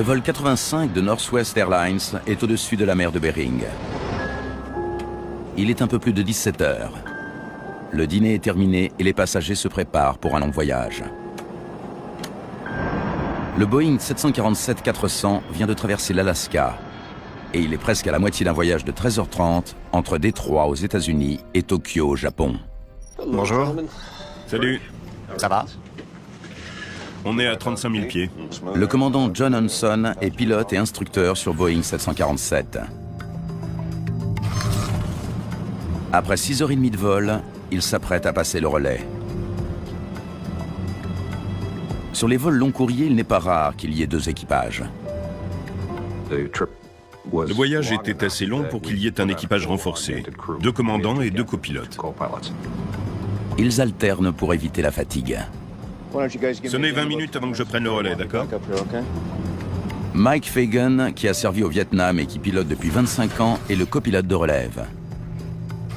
Le vol 85 de Northwest Airlines est au-dessus de la mer de Bering. Il est un peu plus de 17 heures. Le dîner est terminé et les passagers se préparent pour un long voyage. Le Boeing 747-400 vient de traverser l'Alaska et il est presque à la moitié d'un voyage de 13h30 entre Détroit aux États-Unis et Tokyo au Japon. Bonjour. Salut. Ça va? On est à 35 000 pieds. Le commandant John Hanson est pilote et instructeur sur Boeing 747. Après 6h30 de vol, il s'apprête à passer le relais. Sur les vols long courriers, il n'est pas rare qu'il y ait deux équipages. Le voyage était assez long pour qu'il y ait un équipage renforcé. 2 commandants et 2 copilotes. Ils alternent pour éviter la fatigue. Sonnez 20 minutes avant que je prenne le relais, d'accord? Mike Fagan, qui a servi au Vietnam et qui pilote depuis 25 ans, est le copilote de relève.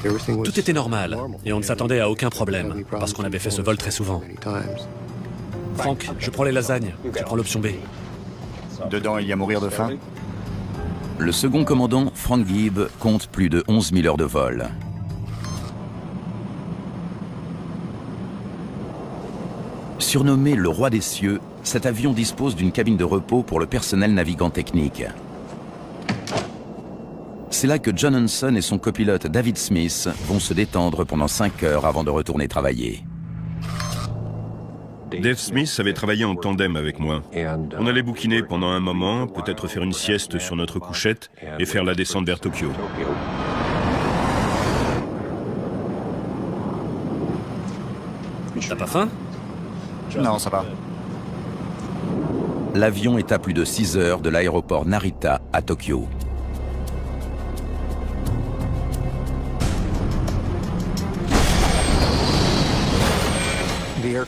Tout était normal, et on ne s'attendait à aucun problème, parce qu'on avait fait ce vol très souvent. Franck, je prends les lasagnes, tu prends l'option B. Dedans, il y a mourir de faim? Le second commandant, Frank Gibb, compte plus de 11 000 heures de vol. Surnommé le roi des cieux, cet avion dispose d'une cabine de repos pour le personnel navigant technique. C'est là que John Hanson et son copilote David Smith vont se détendre pendant 5 heures avant de retourner travailler. Dave Smith avait travaillé en tandem avec moi. On allait bouquiner pendant un moment, peut-être faire une sieste sur notre couchette et faire la descente vers Tokyo. T'as pas faim? Non, ça va. L'avion est à plus de 6 heures de l'aéroport Narita à Tokyo.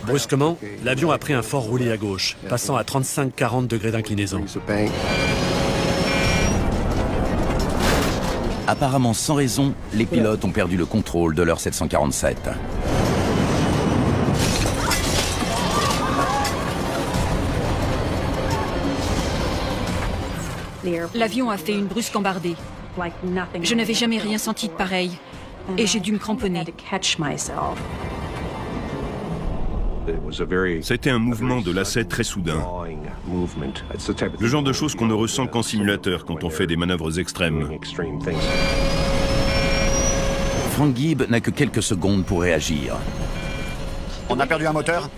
Brusquement, l'avion a pris un fort roulé à gauche, passant à 35-40 degrés d'inclinaison. Apparemment sans raison, les pilotes ont perdu le contrôle de leur 747. L'avion a fait une brusque embardée. Je n'avais jamais rien senti de pareil, et j'ai dû me cramponner. C'était un mouvement de lacet très soudain. Le genre de choses qu'on ne ressent qu'en simulateur quand on fait des manœuvres extrêmes. Frank Gibb n'a que quelques secondes pour réagir. On a perdu un moteur?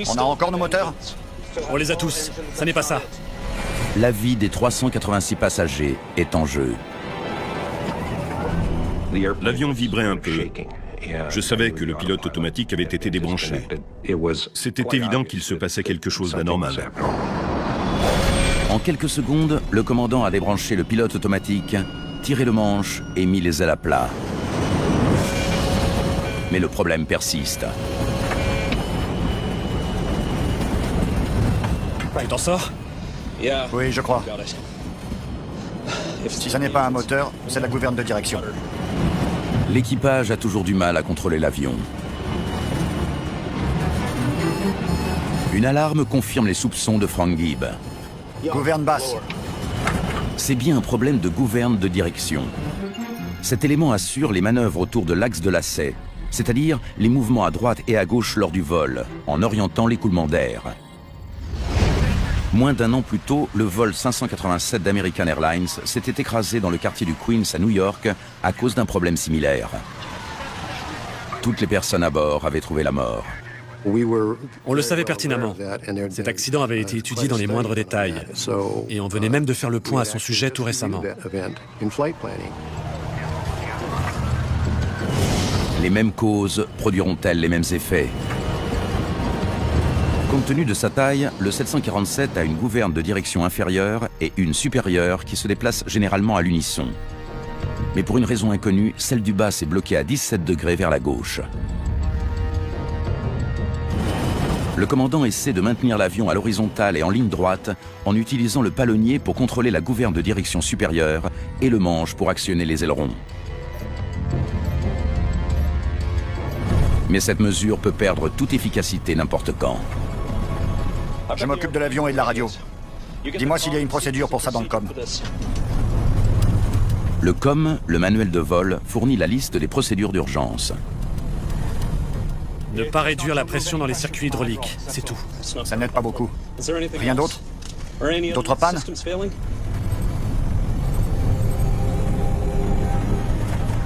On a encore nos moteurs? On les a tous, ça n'est pas ça. La vie des 386 passagers est en jeu. L'avion vibrait un peu. Je savais que le pilote automatique avait été débranché. C'était évident qu'il se passait quelque chose d'anormal. En quelques secondes, le commandant a débranché le pilote automatique, tiré le manche et mis les ailes à plat. Mais le problème persiste. Tu t'en sors? Oui, je crois. Si ça n'est pas un moteur, c'est la gouverne de direction. L'équipage a toujours du mal à contrôler l'avion. Une alarme confirme les soupçons de Frank Gibb. Gouverne basse. C'est bien un problème de gouverne de direction. Cet élément assure les manœuvres autour de l'axe de lacet, c'est-à-dire les mouvements à droite et à gauche lors du vol, en orientant l'écoulement d'air. Moins d'un an plus tôt, le vol 587 d'American Airlines s'était écrasé dans le quartier du Queens à New York à cause d'un problème similaire. Toutes les personnes à bord avaient trouvé la mort. On le savait pertinemment. Cet accident avait été étudié dans les moindres détails. Et on venait même de faire le point à son sujet tout récemment. Les mêmes causes produiront-elles les mêmes effets? Compte tenu de sa taille, le 747 a une gouverne de direction inférieure et une supérieure qui se déplacent généralement à l'unisson. Mais pour une raison inconnue, celle du bas s'est bloquée à 17 degrés vers la gauche. Le commandant essaie de maintenir l'avion à l'horizontale et en ligne droite en utilisant le palonnier pour contrôler la gouverne de direction supérieure et le manche pour actionner les ailerons. Mais cette mesure peut perdre toute efficacité n'importe quand. Je m'occupe de l'avion et de la radio. Dis-moi s'il y a une procédure pour ça dans le com. Le COM, le manuel de vol, fournit la liste des procédures d'urgence. Ne pas réduire la pression dans les circuits hydrauliques, c'est tout. Ça n'aide pas beaucoup. Rien d'autre? D'autres pannes?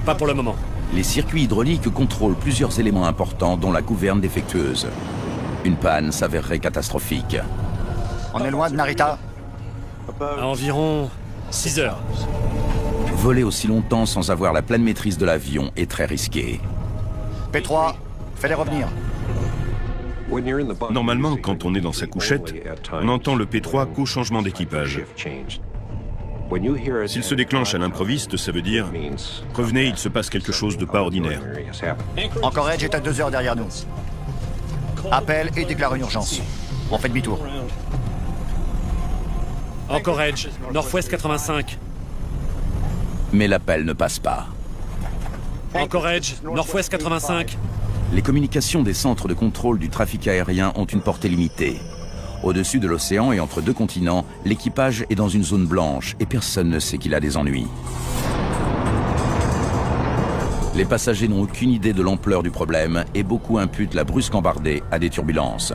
Pas pour le moment. Les circuits hydrauliques contrôlent plusieurs éléments importants dont la gouverne défectueuse. Une panne s'avérerait catastrophique. On est loin de Narita? À environ 6 heures. Voler aussi longtemps sans avoir la pleine maîtrise de l'avion est très risqué. P3, fais-les revenir. Normalement, quand on est dans sa couchette, on entend le P3 qu'au changement d'équipage. S'il se déclenche à l'improviste, ça veut dire « Revenez, il se passe quelque chose de pas ordinaire ». Anchorage est à 2 heures derrière nous. Appelle et déclare une urgence. On fait demi-tour. Anchorage, Nord-Ouest 85. Mais l'appel ne passe pas. Anchorage, Nord-Ouest 85. Les communications des centres de contrôle du trafic aérien ont une portée limitée. Au-dessus de l'océan et entre deux continents, l'équipage est dans une zone blanche et personne ne sait qu'il a des ennuis. Les passagers n'ont aucune idée de l'ampleur du problème et beaucoup imputent la brusque embardée à des turbulences.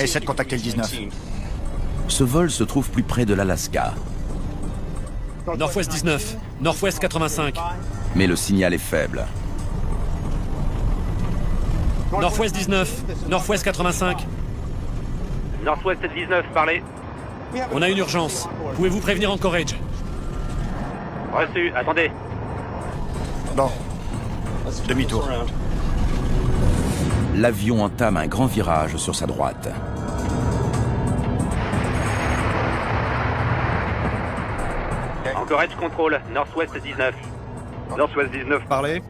Essaie de contacter le 19. Ce vol se trouve plus près de l'Alaska. Nord-Ouest 19, Nord-Ouest 85. Mais le signal est faible. Nord-Ouest 19, Nord-Ouest 85. Nord-Ouest 19, parlez. On a une urgence. Pouvez-vous prévenir Anchorage? Reçu, attendez. Bon. Demi-tour. L'avion entame un grand virage sur sa droite. Anchorage contrôle, Nord-Ouest 19. Nord-Ouest 19, Parlez.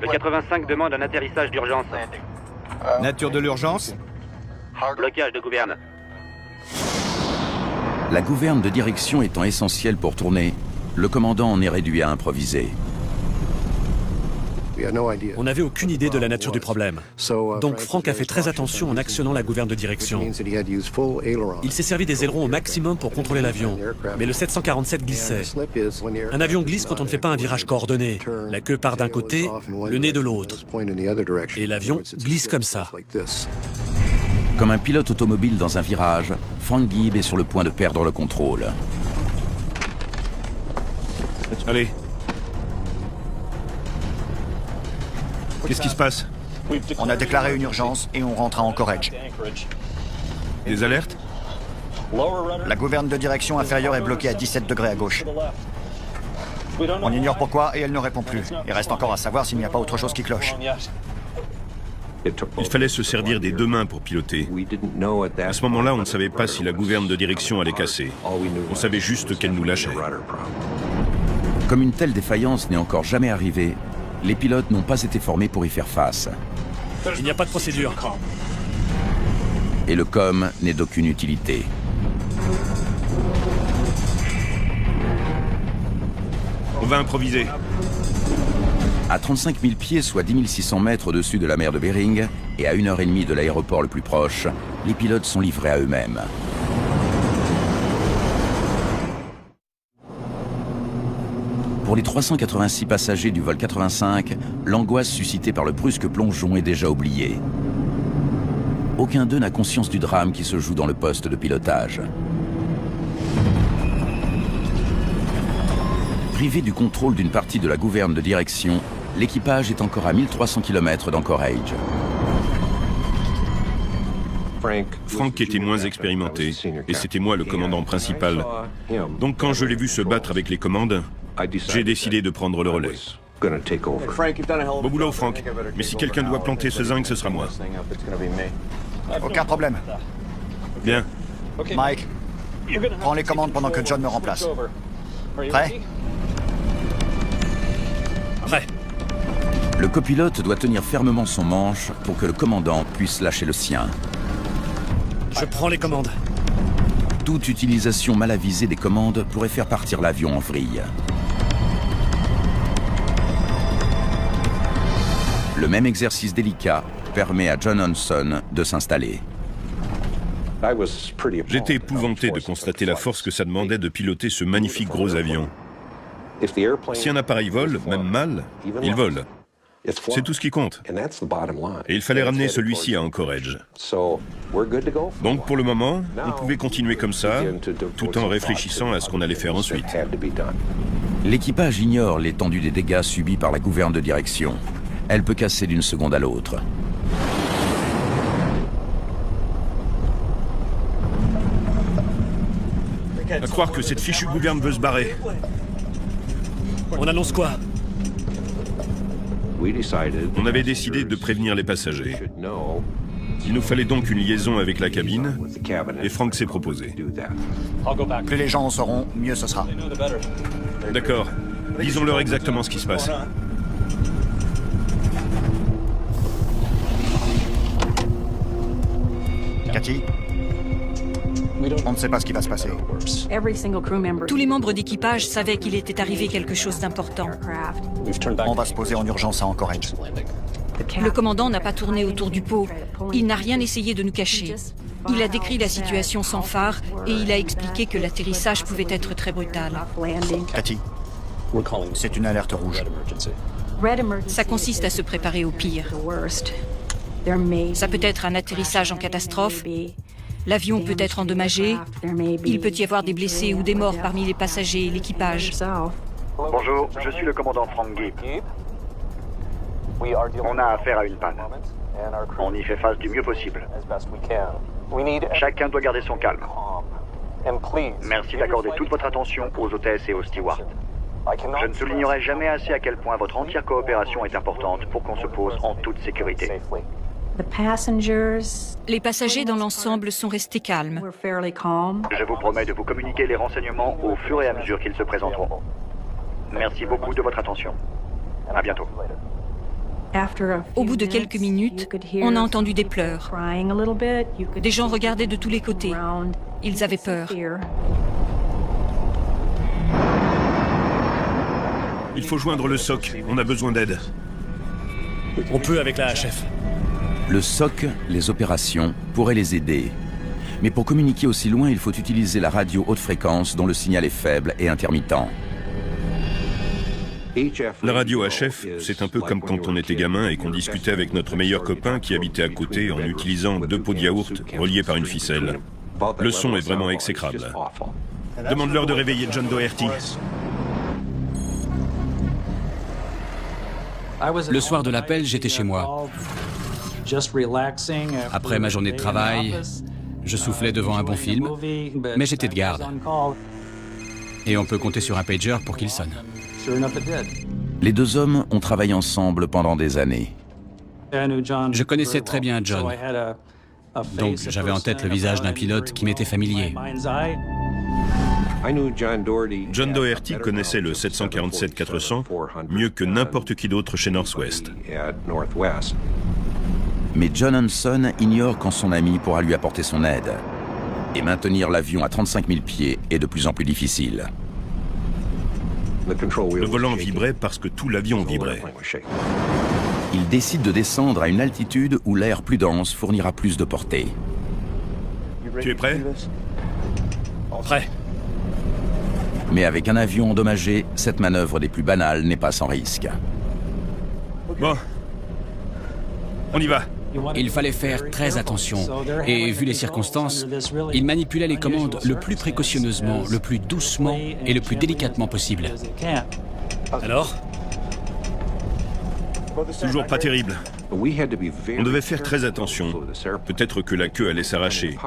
le 85 demande un atterrissage d'urgence. Nature de l'urgence? Blocage de gouverne. La gouverne de direction étant essentielle pour tourner, le commandant en est réduit à improviser. On n'avait aucune idée de la nature du problème. Donc Frank a fait très attention en actionnant la gouverne de direction. Il s'est servi des ailerons au maximum pour contrôler l'avion. Mais le 747 glissait. Un avion glisse quand on ne fait pas un virage coordonné. La queue part d'un côté, le nez de l'autre. Et l'avion glisse comme ça. Comme un pilote automobile dans un virage, Frank Gibb est sur le point de perdre le contrôle. Allez. Qu'est-ce qui se passe? On a déclaré une urgence et on rentre à Anchorage. Des alertes? La gouverne de direction inférieure est bloquée à 17 degrés à gauche. On ignore pourquoi et elle ne répond plus. Il reste encore à savoir s'il n'y a pas autre chose qui cloche. Il fallait se servir des deux mains pour piloter. À ce moment-là, on ne savait pas si la gouverne de direction allait casser. On savait juste qu'elle nous lâchait. Comme une telle défaillance n'est encore jamais arrivée, les pilotes n'ont pas été formés pour y faire face. Il n'y a pas de procédure. Et le COM n'est d'aucune utilité. On va improviser. À 35 000 pieds, soit 10 600 mètres au-dessus de la mer de Bering, et à 1h30 de l'aéroport le plus proche, les pilotes sont livrés à eux-mêmes. Pour les 386 passagers du vol 85, l'angoisse suscitée par le brusque plongeon est déjà oubliée. Aucun d'eux n'a conscience du drame qui se joue dans le poste de pilotage. Privé du contrôle d'une partie de la gouverne de direction, l'équipage est encore à 1300 km d'Anchorage. Frank était moins expérimenté, et c'était moi le commandant principal. Donc quand je l'ai vu se battre avec les commandes, j'ai décidé de prendre le relais. Bon boulot, Frank. Mais si quelqu'un doit planter ce zinc, ce sera moi. Aucun problème. Bien. Mike, prends les commandes pendant que John me remplace. Prêt? Prêt. Le copilote doit tenir fermement son manche pour que le commandant puisse lâcher le sien. Je prends les commandes. Toute utilisation mal avisée des commandes pourrait faire partir l'avion en vrille. Le même exercice délicat permet à John Hanson de s'installer. J'étais épouvanté de constater la force que ça demandait de piloter ce magnifique gros avion. Si un appareil vole, même mal, il vole. C'est tout ce qui compte. Et il fallait ramener celui-ci à Anchorage. Donc pour le moment, on pouvait continuer comme ça, tout en réfléchissant à ce qu'on allait faire ensuite. L'équipage ignore l'étendue des dégâts subis par la gouverne de direction. Elle peut casser d'une seconde à l'autre. À croire que cette fichue gouverne veut se barrer. On annonce quoi? On avait décidé de prévenir les passagers. Il nous fallait donc une liaison avec la cabine, et Frank s'est proposé. Plus les gens en sauront, mieux ce sera. D'accord. Disons-leur exactement ce qui se passe. Cathy, on ne sait pas ce qui va se passer. Tous les membres d'équipage savaient qu'il était arrivé quelque chose d'important. On va se poser en urgence à Anchorage. Le commandant n'a pas tourné autour du pot. Il n'a rien essayé de nous cacher. Il a décrit la situation sans phare et il a expliqué que l'atterrissage pouvait être très brutal. Cathy, c'est une alerte rouge. Ça consiste à se préparer au pire. Ça peut être un atterrissage en catastrophe. L'avion peut être endommagé. Il peut y avoir des blessés ou des morts parmi les passagers et l'équipage. Bonjour, je suis le commandant Frank Gibb. On a affaire à une panne. On y fait face du mieux possible. Chacun doit garder son calme. Merci d'accorder toute votre attention aux hôtesses et aux stewards. Je ne soulignerai jamais assez à quel point votre entière coopération est importante pour qu'on se pose en toute sécurité. Les passagers dans l'ensemble sont restés calmes. Je vous promets de vous communiquer les renseignements au fur et à mesure qu'ils se présenteront. Merci beaucoup de votre attention. À bientôt. Au bout de quelques minutes, on a entendu des pleurs. Des gens regardaient de tous les côtés. Ils avaient peur. Il faut joindre le SOC. On a besoin d'aide. On peut avec la HF. Le SOC, les opérations, pourrait les aider. Mais pour communiquer aussi loin, il faut utiliser la radio haute fréquence dont le signal est faible et intermittent. La radio HF, c'est un peu comme quand on était gamin et qu'on discutait avec notre meilleur copain qui habitait à côté en utilisant 2 pots de yaourt reliés par une ficelle. Le son est vraiment exécrable. Demande-leur de réveiller John Doherty. Le soir de l'appel, j'étais chez moi. Après ma journée de travail, je soufflais devant un bon film, mais j'étais de garde. Et on peut compter sur un pager pour qu'il sonne. Les deux hommes ont travaillé ensemble pendant des années. Je connaissais très bien John, donc j'avais en tête le visage d'un pilote qui m'était familier. John Doherty connaissait le 747-400 mieux que n'importe qui d'autre chez Northwest. Mais John Hanson ignore quand son ami pourra lui apporter son aide. Et maintenir l'avion à 35 000 pieds est de plus en plus difficile. Le volant vibrait parce que tout l'avion vibrait. Il décide de descendre à une altitude où l'air plus dense fournira plus de portée. Tu es prêt? Prêt. Mais avec un avion endommagé, cette manœuvre des plus banales n'est pas sans risque. Bon. On y va. Il fallait faire très attention, et vu les circonstances, il manipulait les commandes le plus précautionneusement, le plus doucement et le plus délicatement possible. Alors? Toujours pas terrible. On devait faire très attention. Peut-être que la queue allait s'arracher,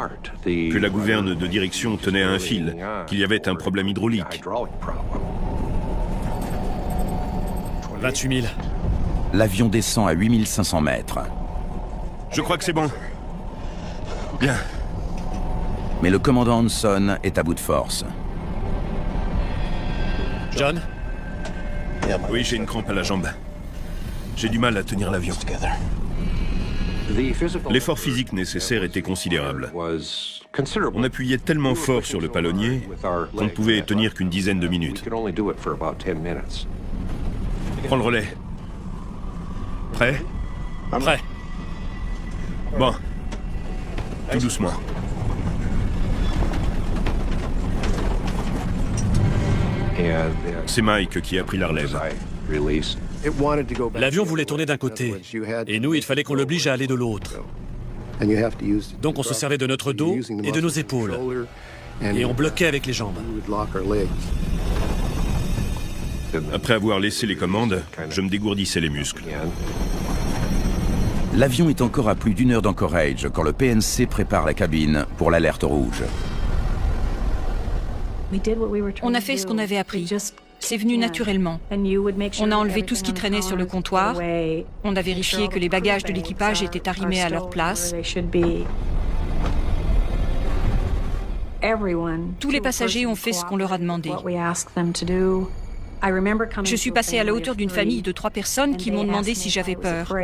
que la gouverne de direction tenait à un fil, qu'il y avait un problème hydraulique. 28 000. L'avion descend à 8500 mètres. Je crois que c'est bon. Bien. Mais le commandant Hanson est à bout de force. John? Oui, j'ai une crampe à la jambe. J'ai du mal à tenir l'avion. L'effort physique nécessaire était considérable. On appuyait tellement fort sur le palonnier qu'on ne pouvait tenir qu'une dizaine de minutes. Prends le relais. Prêt? Prêt. Bon. Tout doucement. C'est Mike qui a pris la relève. L'avion voulait tourner d'un côté, et nous, il fallait qu'on l'oblige à aller de l'autre. Donc on se servait de notre dos et de nos épaules, et on bloquait avec les jambes. Après avoir laissé les commandes, je me dégourdissais les muscles. L'avion est encore à plus d'1 heure d'Anchorage quand le PNC prépare la cabine pour l'alerte rouge. On a fait ce qu'on avait appris. C'est venu naturellement. On a enlevé tout ce qui traînait sur le comptoir. On a vérifié que les bagages de l'équipage étaient arrimés à leur place. Tous les passagers ont fait ce qu'on leur a demandé. Je suis passée à la hauteur d'une famille de 3 personnes qui m'ont demandé si j'avais peur.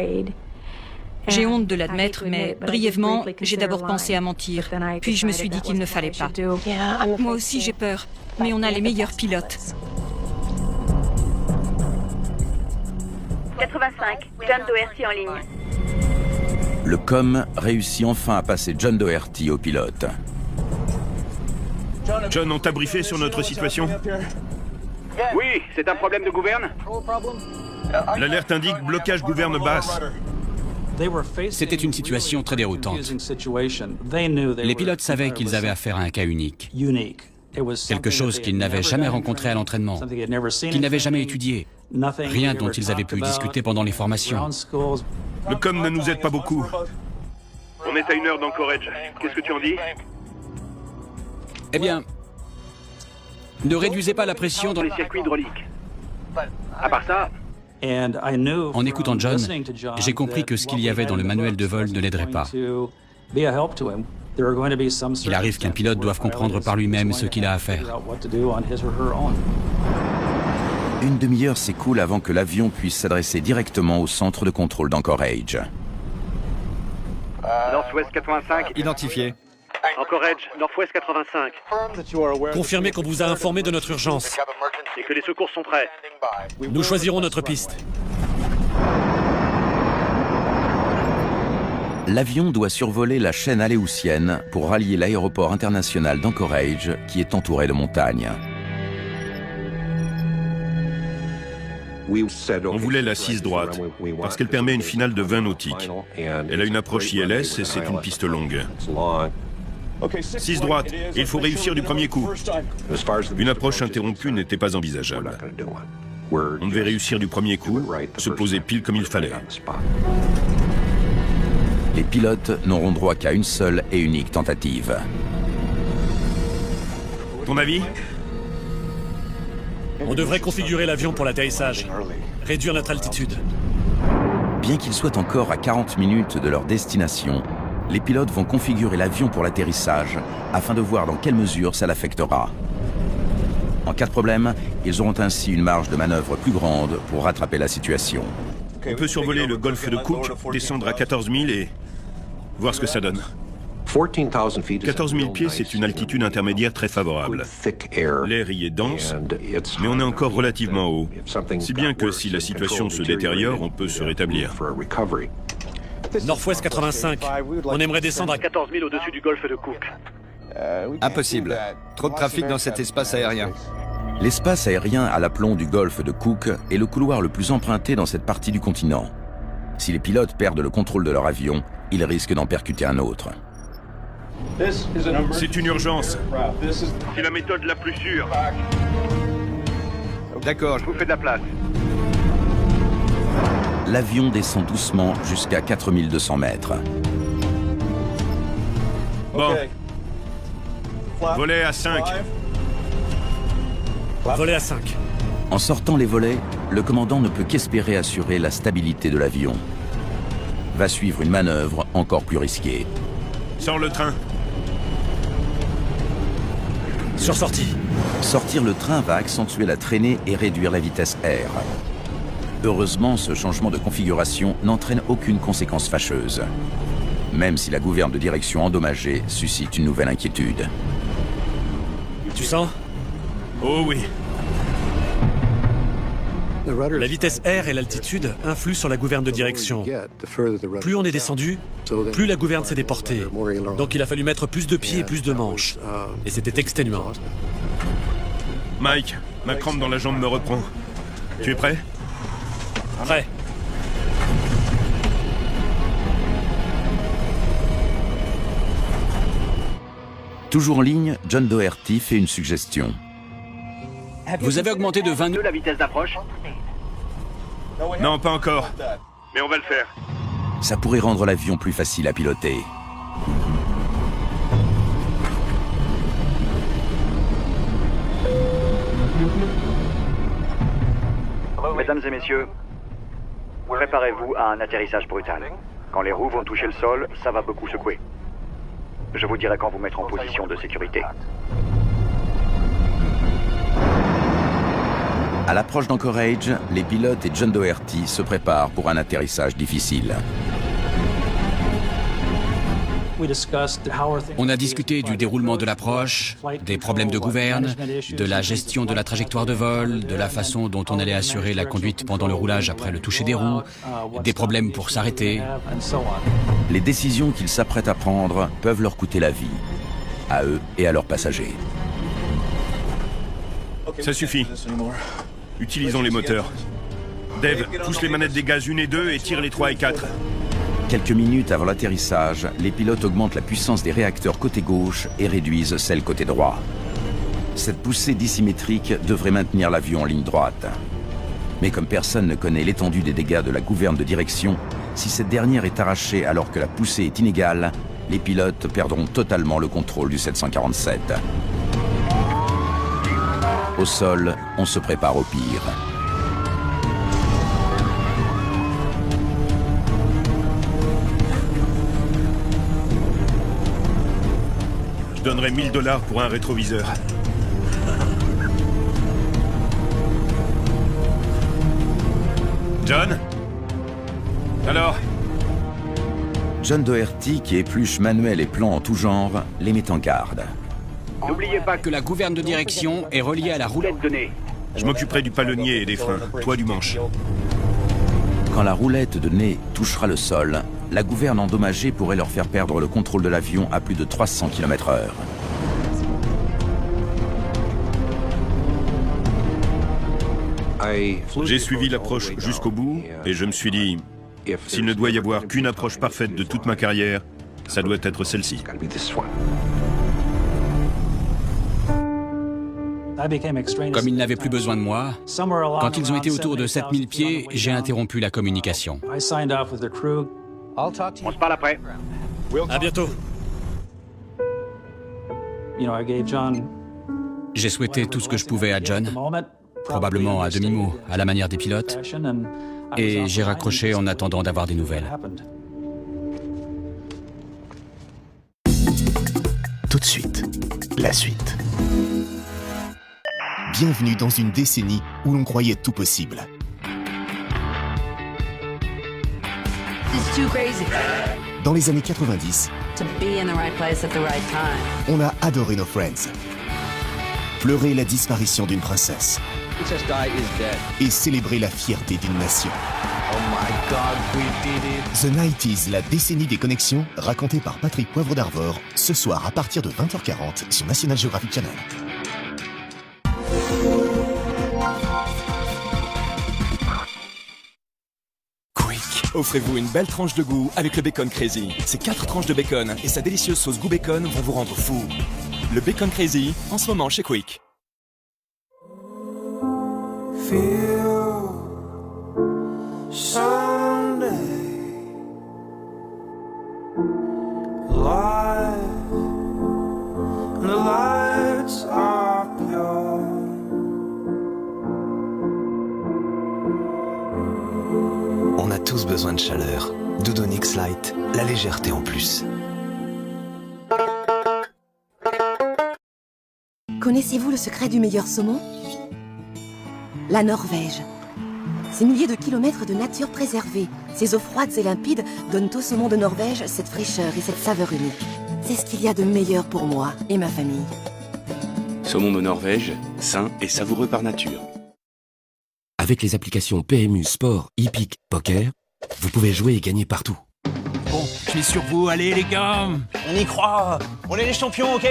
J'ai honte de l'admettre, mais brièvement, j'ai d'abord pensé à mentir. Puis je me suis dit qu'il ne fallait pas. Moi aussi j'ai peur, mais on a les meilleurs pilotes. 85, John Doherty en ligne. Le COM réussit enfin à passer John Doherty au pilote. John, on t'a briefé sur notre situation? Oui, c'est un problème de gouverne. L'alerte indique blocage gouverne basse. C'était une situation très déroutante. Les pilotes savaient qu'ils avaient affaire à un cas unique. Quelque chose qu'ils n'avaient jamais rencontré à l'entraînement, qu'ils n'avaient jamais étudié, rien dont ils avaient pu discuter pendant les formations. Le COM ne nous aide pas beaucoup. On est à 1 heure d'Anchorage. Qu'est-ce que tu en dis? Eh bien, ne réduisez pas la pression dans les circuits hydrauliques. À part ça... En écoutant John, j'ai compris que ce qu'il y avait dans le manuel de vol ne l'aiderait pas. Il arrive qu'un pilote doive comprendre par lui-même ce qu'il a à faire. Une demi-heure s'écoule avant que l'avion puisse s'adresser directement au centre de contrôle d'Anchorage. Nord-Ouest 85. Identifié. Anchorage, Nord-Ouest 85. Confirmez qu'on vous a informé de notre urgence. Et que les secours sont prêts. Nous choisirons notre piste. L'avion doit survoler la chaîne aléoutienne pour rallier l'aéroport international d'Anchorage qui est entouré de montagnes. On voulait la 6 droite, parce qu'elle permet une finale de 20 nautiques. Elle a une approche ILS et c'est une piste longue. 6 droite, il faut réussir du premier coup. Une approche interrompue n'était pas envisageable. On devait réussir du premier coup, se poser pile comme il fallait. Les pilotes n'auront droit qu'à une seule et unique tentative. Ton avis? On devrait configurer l'avion pour l'atterrissage. Réduire notre altitude. Bien qu'ils soient encore à 40 minutes de leur destination, les pilotes vont configurer l'avion pour l'atterrissage afin de voir dans quelle mesure ça l'affectera. En cas de problème, ils auront ainsi une marge de manœuvre plus grande pour rattraper la situation. On peut survoler le golfe de Cook, descendre à 14 000 et voir ce que ça donne. 14 000 pieds, c'est une altitude intermédiaire très favorable. L'air y est dense, mais on est encore relativement haut. Si bien que si la situation se détériore, on peut se rétablir. Nord-Ouest 85, on aimerait descendre à 14 000 au-dessus du golfe de Cook. Impossible. Trop de trafic dans cet espace aérien. L'espace aérien à l'aplomb du golfe de Cook est le couloir le plus emprunté dans cette partie du continent. Si les pilotes perdent le contrôle de leur avion, ils risquent d'en percuter un autre. C'est une urgence. C'est la méthode la plus sûre. D'accord. Je vous fais de la place. L'avion descend doucement jusqu'à 4200 mètres. Bon. Volet à 5. voler à 5. En sortant les volets, le commandant ne peut qu'espérer assurer la stabilité de l'avion. Va suivre une manœuvre encore plus risquée. Sors le train. Sur sortie. Sortir le train va accentuer la traînée et réduire la vitesse R. Heureusement, ce changement de configuration n'entraîne aucune conséquence fâcheuse. Même si la gouverne de direction endommagée suscite une nouvelle inquiétude. Tu sens? Oh oui. La vitesse R et l'altitude influent sur la gouverne de direction. Plus on est descendu, plus la gouverne s'est déportée. Donc il a fallu mettre plus de pieds et plus de manches. Et c'était exténuant. Mike, Ma crampe dans la jambe me reprend. Tu es prêt? Prêt. Toujours en ligne, John Doherty fait une suggestion. Vous avez augmenté de 20 nœuds La vitesse d'approche. Non, pas encore. Mais on va le faire. Ça pourrait rendre l'avion plus facile à piloter. Mesdames et messieurs, préparez-vous à un atterrissage brutal. Quand les roues vont toucher le sol, ça va beaucoup secouer. Je vous dirai quand vous mettre en position de sécurité. À l'approche d'Anchorage, les pilotes et John Doherty se préparent pour un atterrissage difficile. On a discuté du déroulement de l'approche, des problèmes de gouverne, de la gestion de la trajectoire de vol, de la façon dont on allait assurer la conduite pendant le roulage après le toucher des roues, des problèmes pour s'arrêter. Les décisions qu'ils s'apprêtent à prendre peuvent leur coûter la vie, à eux et à leurs passagers. Ça suffit. Utilisons les moteurs. Dave, pousse les manettes des gaz 1 et 2 et tire les 3 et 4. Quelques minutes avant l'atterrissage, les pilotes augmentent la puissance des réacteurs côté gauche et réduisent celle côté droit. Cette poussée dissymétrique devrait maintenir l'avion en ligne droite. Mais comme personne ne connaît l'étendue des dégâts de la gouverne de direction, si cette dernière est arrachée alors que la poussée est inégale, les pilotes perdront totalement le contrôle du 747. Au sol, on se prépare au pire. Je donnerais $1000 pour un rétroviseur. John? Alors? John Doherty, qui épluche manuels et plans en tout genre, les met en garde. N'oubliez pas Que la gouverne de direction est reliée à la roulette de nez. Je m'occuperai du palonnier et des freins, toi du manche. Quand la roulette de nez touchera le sol, la gouverne endommagée pourrait leur faire perdre le contrôle de l'avion à plus de 300 km/h. J'ai suivi l'approche jusqu'au bout et je me suis dit, s'il ne doit y avoir qu'une approche parfaite de toute ma carrière, ça doit être celle-ci. Comme ils n'avaient plus besoin de moi, quand ils ont été autour de 7000 pieds, j'ai interrompu la communication. On se parle après. À bientôt. J'ai souhaité tout ce que je pouvais à John, probablement à demi-mot, à la manière des pilotes, et j'ai raccroché en attendant d'avoir des nouvelles. Tout de suite, la suite. Bienvenue dans une décennie où l'on croyait tout possible. Dans les années 90, on a adoré nos Friends, pleuré la disparition d'une princesse et célébrer la fierté d'une nation. The 90s, la décennie des connexions, racontée par Patrick Poivre d'Arvor, ce soir à partir de 20h40 sur National Geographic Channel. Offrez-vous une belle tranche de goût avec le Bacon Crazy. Ces 4 tranches de bacon et sa délicieuse sauce goût bacon vont vous rendre fou. Le Bacon Crazy, en ce moment chez Quick. On a tous besoin de chaleur. Dodonix Light, la légèreté en plus. Connaissez-vous le secret du meilleur saumon? La Norvège. Ces milliers de kilomètres de nature préservée, ces eaux froides et limpides donnent au saumon de Norvège cette fraîcheur et cette saveur unique. C'est ce qu'il y a de meilleur pour moi et ma famille. Saumon de Norvège, sain et savoureux par nature. Avec les applications PMU, Sport, Hippique, Poker, vous pouvez jouer et gagner partout. Bon, je mise sur vous, allez les gars. On y croit. On est les champions, ok?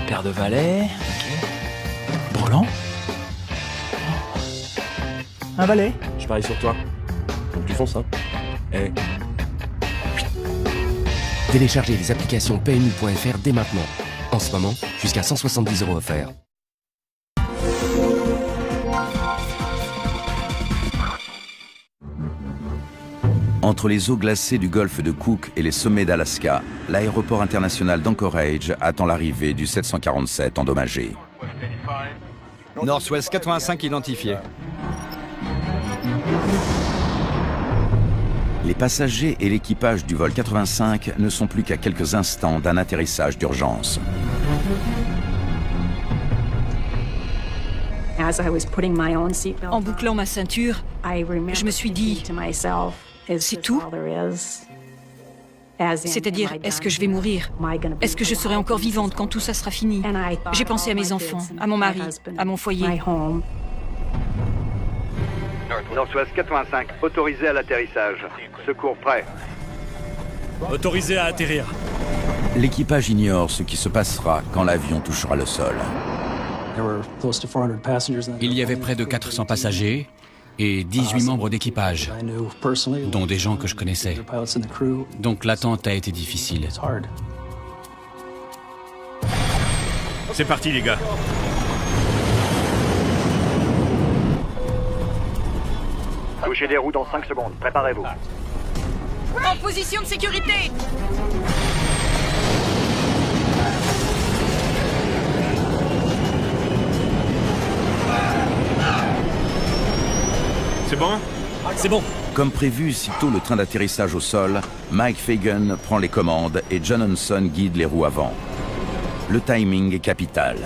Paire de valets, ok. volant? Un valet? Je parie sur toi. Donc tu fonces, hein. Eh. Téléchargez les applications PMU.fr dès maintenant. En ce moment, jusqu'à 170 € offerts. Entre les eaux glacées du golfe de Cook et les sommets d'Alaska, l'aéroport international d'Anchorage attend l'arrivée du 747 endommagé. Northwest 85 identifié. Les passagers et l'équipage du vol 85 ne sont plus qu'à quelques instants d'un atterrissage d'urgence. En bouclant ma ceinture, je me suis dit, c'est tout? C'est-à-dire, est-ce que je vais mourir? Est-ce que je serai encore vivante quand tout ça sera fini? J'ai pensé à mes enfants, à mon mari, à mon foyer. Northwest 85, autorisé à l'atterrissage. Secours prêt. Autorisé à atterrir. L'équipage ignore ce qui se passera quand l'avion touchera le sol. Il y avait près de 400 passagers et 18 membres d'équipage, dont des gens que je connaissais. Donc l'attente a été difficile. C'est parti, les gars. Touchez les roues dans 5 secondes. Préparez-vous. En position de sécurité! C'est bon? C'est bon. Comme prévu, sitôt le train d'atterrissage au sol, Mike Fagan prend les commandes et John Hanson guide les roues avant. Le timing est capital.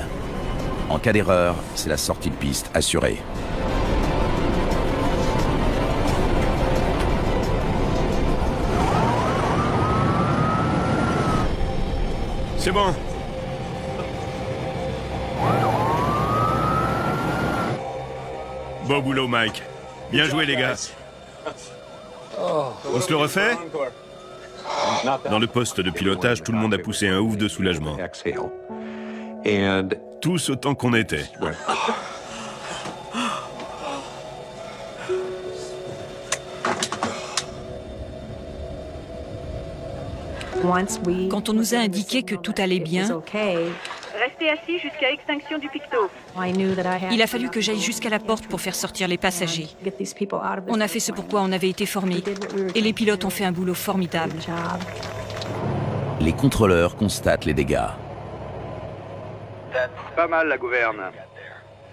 En cas d'erreur, c'est la sortie de piste assurée. C'est bon. Bon boulot, Mike. Bien joué, les gars. On se le refait? Dans le poste de pilotage, tout le monde a poussé un ouf de soulagement. Tous autant qu'on était. Quand on nous a indiqué que tout allait bien, Restez assis jusqu'à extinction du picto. il a fallu que j'aille jusqu'à la porte pour faire sortir les passagers. On a fait ce pourquoi on avait été formés. Et les pilotes ont fait un boulot formidable. Les contrôleurs constatent les dégâts. Pas mal, la gouverne.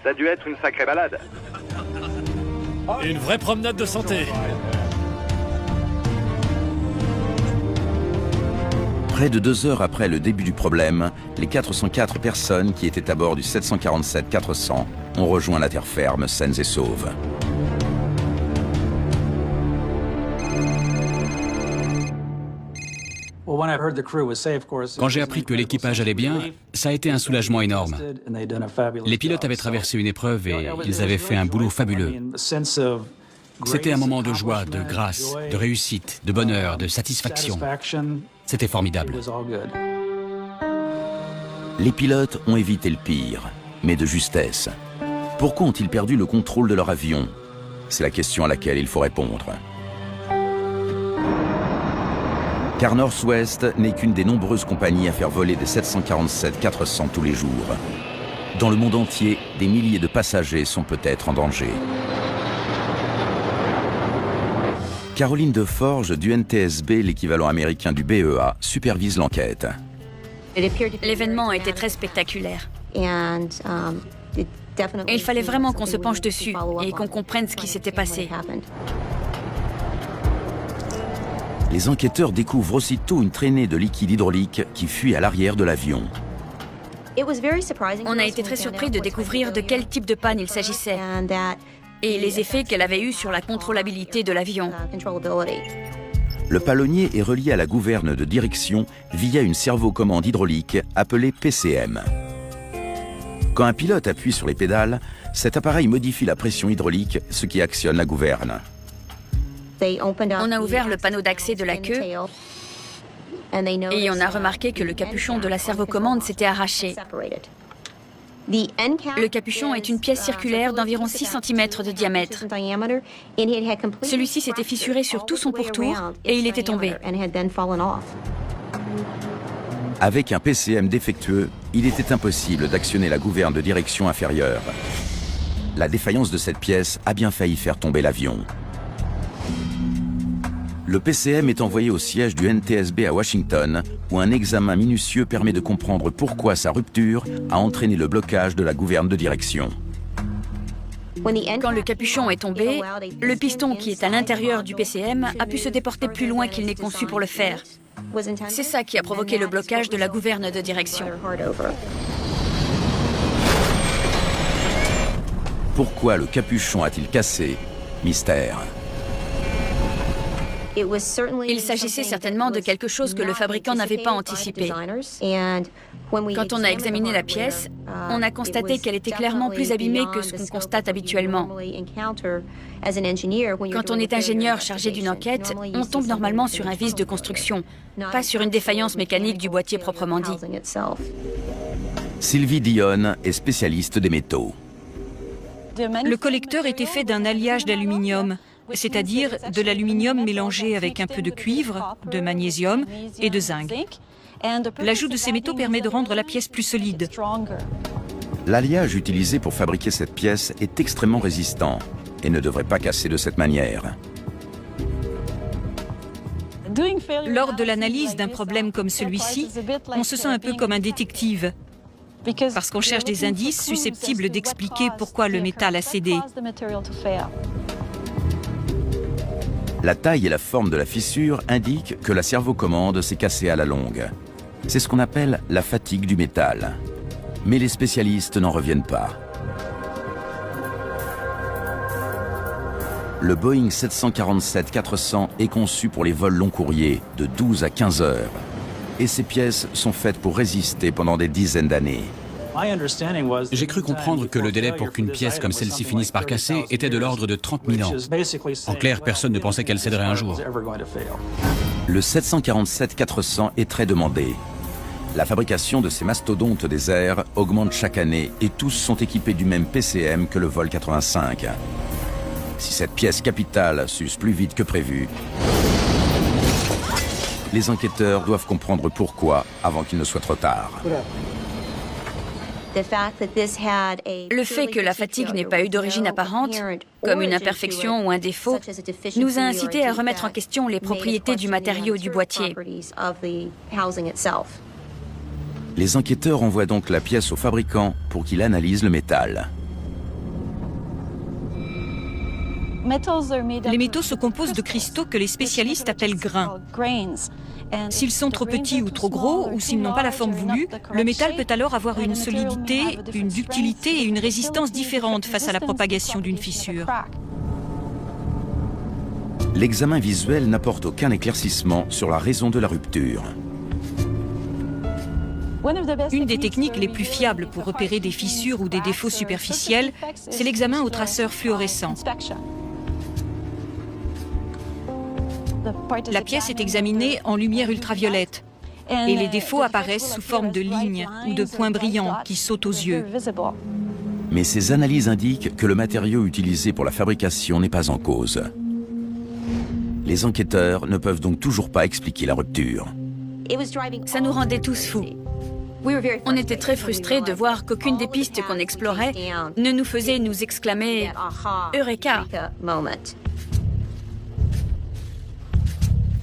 Ça a dû être une sacrée balade. Une vraie promenade de santé. Près de 2 heures après le début du problème, les 404 personnes qui étaient à bord du 747-400 ont rejoint la terre ferme saines et sauves. Quand j'ai appris que l'équipage allait bien, ça a été un soulagement énorme. Les pilotes avaient traversé une épreuve et ils avaient fait un boulot fabuleux. C'était un moment de joie, de grâce, de réussite, de bonheur, de satisfaction. C'était formidable. Les pilotes ont évité le pire, mais de justesse. Pourquoi ont-ils perdu le contrôle de leur avion? C'est la question à laquelle il faut répondre. Car Northwest n'est qu'une des nombreuses compagnies à faire voler des 747-400 tous les jours. Dans le monde entier, des milliers de passagers sont peut-être en danger. Caroline Deforge du NTSB, l'équivalent américain du BEA, supervise l'enquête. L'événement a été très spectaculaire. Et il fallait vraiment qu'on se penche dessus et qu'on comprenne ce qui s'était passé. Les enquêteurs découvrent aussitôt une traînée de liquide hydraulique qui fuit à l'arrière de l'avion. On a été très surpris de découvrir de quel type de panne il s'agissait et les effets qu'elle avait eus sur la contrôlabilité de l'avion. Le palonnier est relié à la gouverne de direction via une servocommande hydraulique appelée PCM. Quand un pilote appuie sur les pédales, cet appareil modifie la pression hydraulique, ce qui actionne la gouverne. On a ouvert le panneau d'accès de la queue et on a remarqué que le capuchon de la servocommande s'était arraché. Le capuchon est une pièce circulaire d'environ 6 cm de diamètre. Celui-ci s'était fissuré sur tout son pourtour et il était tombé. Avec un PCM défectueux, il était impossible d'actionner la gouverne de direction inférieure. La défaillance de cette pièce a bien failli faire tomber l'avion. Le PCM est envoyé au siège du NTSB à Washington, où un examen minutieux permet de comprendre pourquoi sa rupture a entraîné le blocage de la gouverne de direction. Quand le capuchon est tombé, le piston qui est à l'intérieur du PCM a pu se déporter plus loin qu'il n'est conçu pour le faire. C'est ça qui a provoqué le blocage de la gouverne de direction. Pourquoi le capuchon a-t-il cassé? Mystère. Il s'agissait certainement de quelque chose que le fabricant n'avait pas anticipé. Quand on a examiné la pièce, on a constaté qu'elle était clairement plus abîmée que ce qu'on constate habituellement. Quand on est ingénieur chargé d'une enquête, on tombe normalement sur un vice de construction, pas sur une défaillance mécanique du boîtier proprement dit. Sylvie Dionne est spécialiste des métaux. Le collecteur était fait d'un alliage d'aluminium, c'est-à-dire de l'aluminium mélangé avec un peu de cuivre, de magnésium et de zinc. L'ajout de ces métaux permet de rendre la pièce plus solide. L'alliage utilisé pour fabriquer cette pièce est extrêmement résistant et ne devrait pas casser de cette manière. Lors de l'analyse d'un problème comme celui-ci, on se sent un peu comme un détective, parce qu'on cherche des indices susceptibles d'expliquer pourquoi le métal a cédé. La taille et la forme de la fissure indiquent que la servocommande s'est cassée à la longue. C'est ce qu'on appelle la fatigue du métal. Mais les spécialistes n'en reviennent pas. Le Boeing 747-400 est conçu pour les vols long courriers de 12 à 15 heures. Et ces pièces sont faites pour résister pendant des dizaines d'années. J'ai cru comprendre que le délai pour qu'une pièce comme celle-ci finisse par casser était de l'ordre de 30 000 ans. En clair, personne ne pensait qu'elle céderait un jour. Le 747-400 est très demandé. La fabrication de ces mastodontes des airs augmente chaque année et tous sont équipés du même PCM que le vol 85. Si cette pièce capitale s'use plus vite que prévu, les enquêteurs doivent comprendre pourquoi avant qu'il ne soit trop tard. Le fait que la fatigue n'ait pas eu d'origine apparente, comme une imperfection ou un défaut, nous a incité à remettre en question les propriétés du matériau du boîtier. Les enquêteurs envoient donc la pièce au fabricant pour qu'il analyse le métal. Les métaux se composent de cristaux que les spécialistes appellent grains. S'ils sont trop petits ou trop gros, ou s'ils n'ont pas la forme voulue, le métal peut alors avoir une solidité, une ductilité et une résistance différentes face à la propagation d'une fissure. L'examen visuel n'apporte aucun éclaircissement sur la raison de la rupture. Une des techniques les plus fiables pour repérer des fissures ou des défauts superficiels, c'est l'examen au traceur fluorescent. La pièce est examinée en lumière ultraviolette et les défauts apparaissent sous forme de lignes ou de points brillants qui sautent aux yeux. Mais ces analyses indiquent que le matériau utilisé pour la fabrication n'est pas en cause. Les enquêteurs ne peuvent donc toujours pas expliquer la rupture. Ça nous rendait tous fous. On était très frustrés de voir qu'aucune des pistes qu'on explorait ne nous faisait nous exclamer « Eureka !»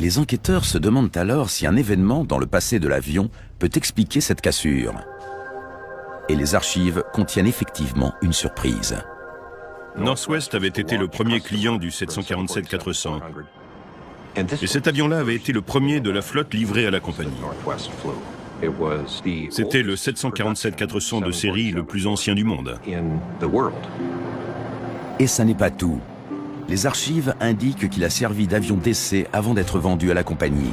Les enquêteurs se demandent alors si un événement dans le passé de l'avion peut expliquer cette cassure. Et les archives contiennent effectivement une surprise. Northwest avait été le premier client du 747-400. Et cet avion-là avait été le premier de la flotte livrée à la compagnie. C'était le 747-400 de série le plus ancien du monde. Et ça n'est pas tout. Les archives indiquent qu'il a servi d'avion d'essai avant d'être vendu à la compagnie.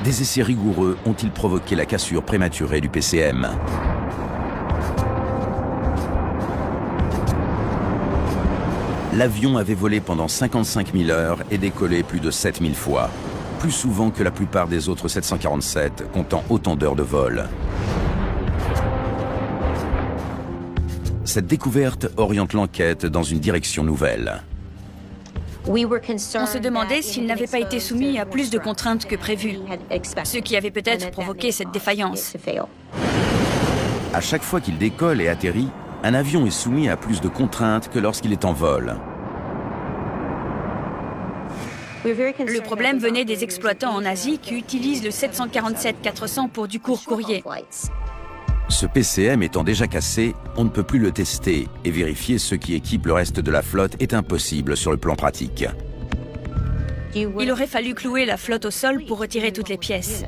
Des essais rigoureux ont-ils provoqué la cassure prématurée du PCM? L'avion avait volé pendant 55 000 heures et décollé plus de 7 000 fois, plus souvent que la plupart des autres 747 comptant autant d'heures de vol. Cette découverte oriente l'enquête dans une direction nouvelle. On se demandait s'il n'avait pas été soumis à plus de contraintes que prévu, ce qui avait peut-être provoqué cette défaillance. À chaque fois qu'il décolle et atterrit, un avion est soumis à plus de contraintes que lorsqu'il est en vol. Le problème venait des exploitants en Asie qui utilisent le 747-400 pour du court courrier. Ce PCM étant déjà cassé, on ne peut plus le tester et vérifier ce qui équipe le reste de la flotte est impossible sur le plan pratique. Il aurait fallu clouer la flotte au sol pour retirer toutes les pièces.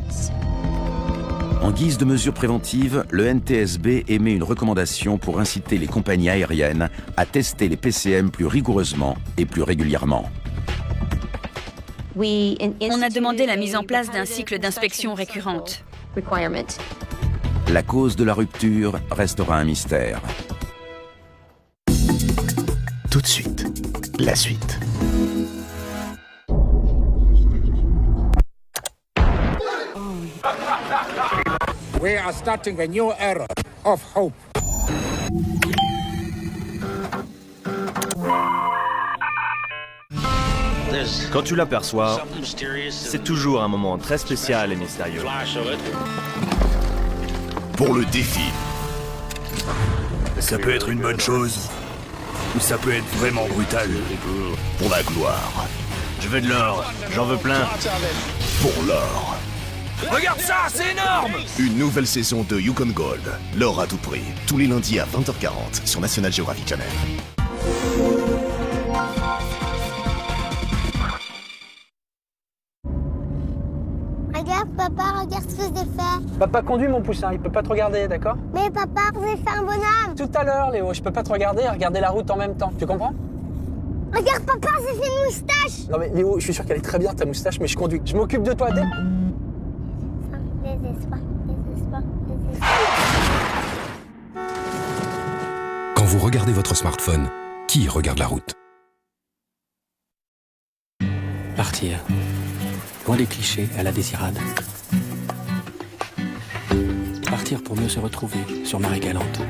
En guise de mesure préventive, le NTSB émet une recommandation pour inciter les compagnies aériennes à tester les PCM plus rigoureusement et plus régulièrement. On a demandé la mise en place d'un cycle d'inspection récurrente. La cause de la rupture restera un mystère. Tout de suite, la suite. We are starting a new era of hope. Quand tu l'aperçois, c'est toujours un moment très spécial et mystérieux. Pour le défi. Ça peut être une bonne chose, ou ça peut être vraiment brutal. Pour la gloire. Je veux de l'or, j'en veux plein. Pour l'or. Regarde ça, c'est énorme! Une nouvelle saison de Yukon Gold. L'or à tout prix. Tous les lundis à 20h40 sur National Geographic Channel. Regarde, papa, regarde ce que j'ai fait. Papa conduit mon poussin, il peut pas te regarder, d'accord? Mais papa, j'ai fait un bonhomme. Tout à l'heure, Léo, je peux pas te regarder et regarder la route en même temps, tu comprends? Regarde, papa, j'ai fait une moustache. Non mais Léo, je suis sûr qu'elle est très bien ta moustache, mais je conduis. Je m'occupe de toi, Désespoir. Quand vous regardez votre smartphone, qui regarde la route? Partir. Loin des clichés, à la désirade. Partir pour mieux se retrouver sur marée galante.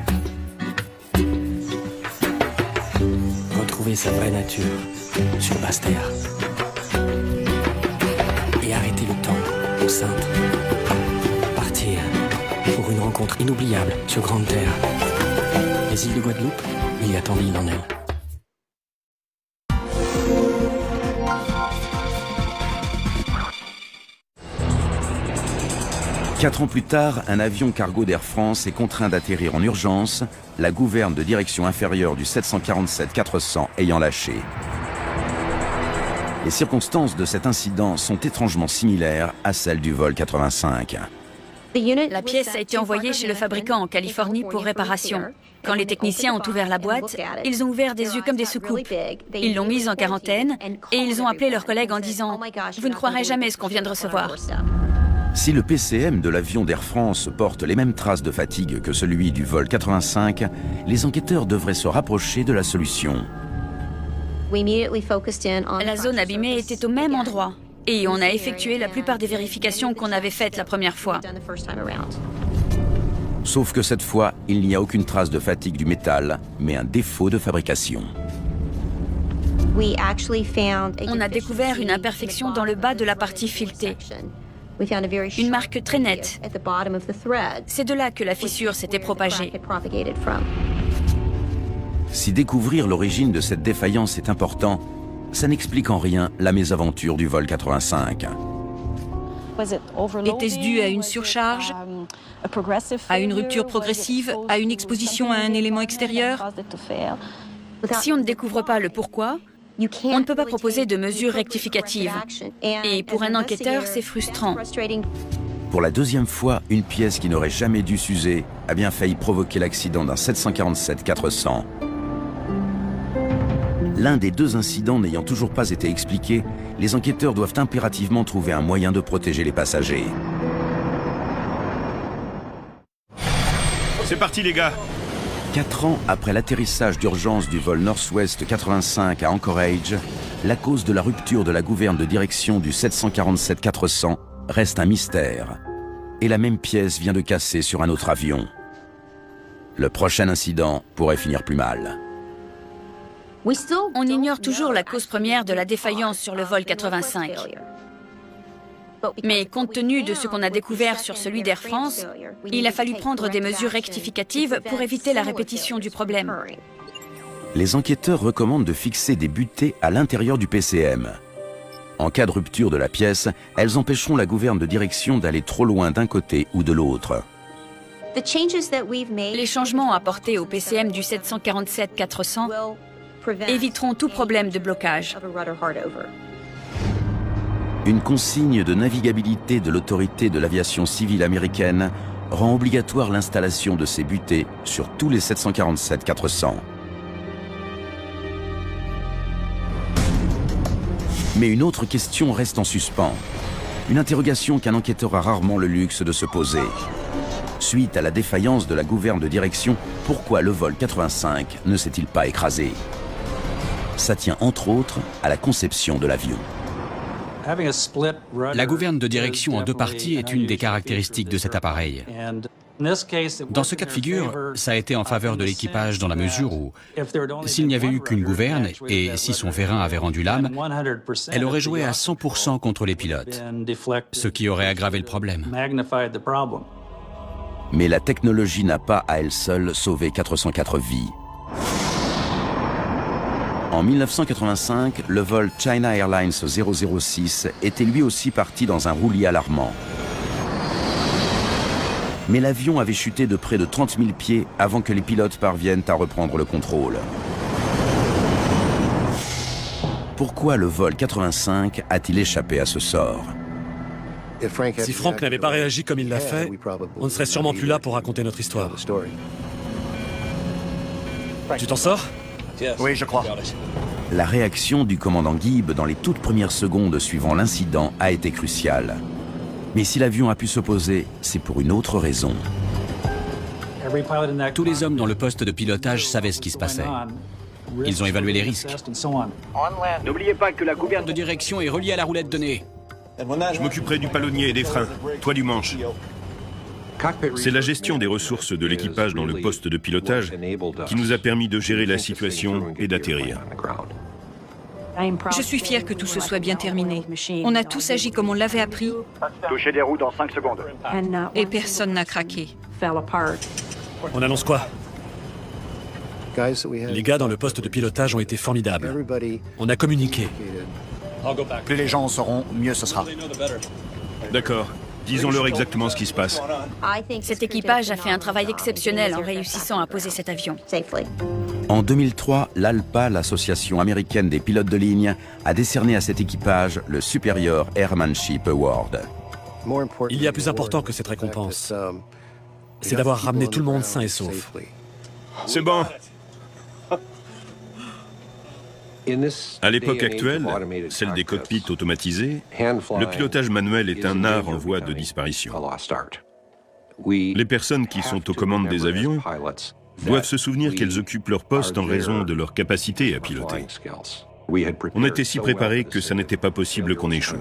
Retrouver sa vraie nature sur basse terre. Et arrêter le temps aux saintes. Partir pour une rencontre inoubliable sur grande terre. Les îles de Guadeloupe, il y a tant d'îles en elles. Quatre ans plus tard, un avion cargo d'Air France est contraint d'atterrir en urgence, la gouverne de direction inférieure du 747-400 ayant lâché. Les circonstances de cet incident sont étrangement similaires à celles du vol 85. La pièce a été envoyée chez le fabricant en Californie pour réparation. Quand les techniciens ont ouvert la boîte, ils ont ouvert des yeux comme des soucoupes. Ils l'ont mise en quarantaine et ils ont appelé leurs collègues en disant « Vous ne croirez jamais ce qu'on vient de recevoir ». Si le PCM de l'avion d'Air France porte les mêmes traces de fatigue que celui du vol 85, les enquêteurs devraient se rapprocher de la solution. La zone abîmée était au même endroit et on a effectué la plupart des vérifications qu'on avait faites la première fois. Sauf que cette fois, il n'y a aucune trace de fatigue du métal, mais un défaut de fabrication. On a découvert une imperfection dans le bas de la partie filetée. Une marque très nette. C'est de là que la fissure s'était propagée. Si découvrir l'origine de cette défaillance est important, ça n'explique en rien la mésaventure du vol 85. Était-ce dû à une surcharge, à une rupture progressive, à une exposition à un élément extérieur? Si on ne découvre pas le pourquoi, on ne peut pas proposer de mesures rectificatives. Et pour un enquêteur, c'est frustrant. Pour la deuxième fois, une pièce qui n'aurait jamais dû s'user a bien failli provoquer l'accident d'un 747-400. L'un des deux incidents n'ayant toujours pas été expliqué, les enquêteurs doivent impérativement trouver un moyen de protéger les passagers. C'est parti les gars! 4 ans après l'atterrissage d'urgence du vol Northwest 85 à Anchorage, la cause de la rupture de la gouverne de direction du 747-400 reste un mystère. Et la même pièce vient de casser sur un autre avion. Le prochain incident pourrait finir plus mal. On ignore toujours la cause première de la défaillance sur le vol 85. Mais compte tenu de ce qu'on a découvert sur celui d'Air France, il a fallu prendre des mesures rectificatives pour éviter la répétition du problème. Les enquêteurs recommandent de fixer des butées à l'intérieur du PCM. En cas de rupture de la pièce, elles empêcheront la gouverne de direction d'aller trop loin d'un côté ou de l'autre. Les changements apportés au PCM du 747-400 éviteront tout problème de blocage. Une consigne de navigabilité de l'autorité de l'aviation civile américaine rend obligatoire l'installation de ces butées sur tous les 747-400. Mais une autre question reste en suspens. Une interrogation qu'un enquêteur a rarement le luxe de se poser. Suite à la défaillance de la gouverne de direction, pourquoi le vol 85 ne s'est-il pas écrasé? Ça tient entre autres à la conception de l'avion. La gouverne de direction en deux parties est une des caractéristiques de cet appareil. Dans ce cas de figure, ça a été en faveur de l'équipage dans la mesure où, s'il n'y avait eu qu'une gouverne et si son vérin avait rendu l'âme, elle aurait joué à 100% contre les pilotes, ce qui aurait aggravé le problème. Mais la technologie n'a pas à elle seule sauvé 404 vies. En 1985, le vol China Airlines 006 était lui aussi parti dans un roulis alarmant. Mais l'avion avait chuté de près de 30 000 pieds avant que les pilotes parviennent à reprendre le contrôle. Pourquoi le vol 85 a-t-il échappé à ce sort? Si Frank n'avait pas réagi comme il l'a fait, on ne serait sûrement plus là pour raconter notre histoire. Tu t'en sors? Oui, je crois. La réaction du commandant Gibb dans les toutes premières secondes suivant l'incident a été cruciale. Mais si l'avion a pu s'opposer, c'est pour une autre raison. Tous les hommes dans le poste de pilotage savaient ce qui se passait. Ils ont évalué les risques. N'oubliez pas que la gouverne de direction est reliée à la roulette de nez. Je m'occuperai du palonnier et des freins, toi du manche. C'est la gestion des ressources de l'équipage dans le poste de pilotage qui nous a permis de gérer la situation et d'atterrir. Je suis fier que tout se soit bien terminé. On a tous agi comme on l'avait appris. Touchez des roues dans 5 secondes. Et personne n'a craqué. On annonce quoi? Les gars dans le poste de pilotage ont été formidables. On a communiqué. Plus les gens en sauront, mieux ce sera. D'accord. Disons-leur exactement ce qui se passe. Cet équipage a fait un travail exceptionnel en réussissant à poser cet avion. En 2003, l'ALPA, l'association américaine des pilotes de ligne, a décerné à cet équipage le Superior Airmanship Award. Il y a plus important que cette récompense. C'est d'avoir ramené tout le monde sain et sauf. C'est bon. À l'époque actuelle, celle des cockpits automatisés, le pilotage manuel est un art en voie de disparition. Les personnes qui sont aux commandes des avions doivent se souvenir qu'elles occupent leur poste en raison de leur capacité à piloter. On était si préparés que ça n'était pas possible qu'on échoue.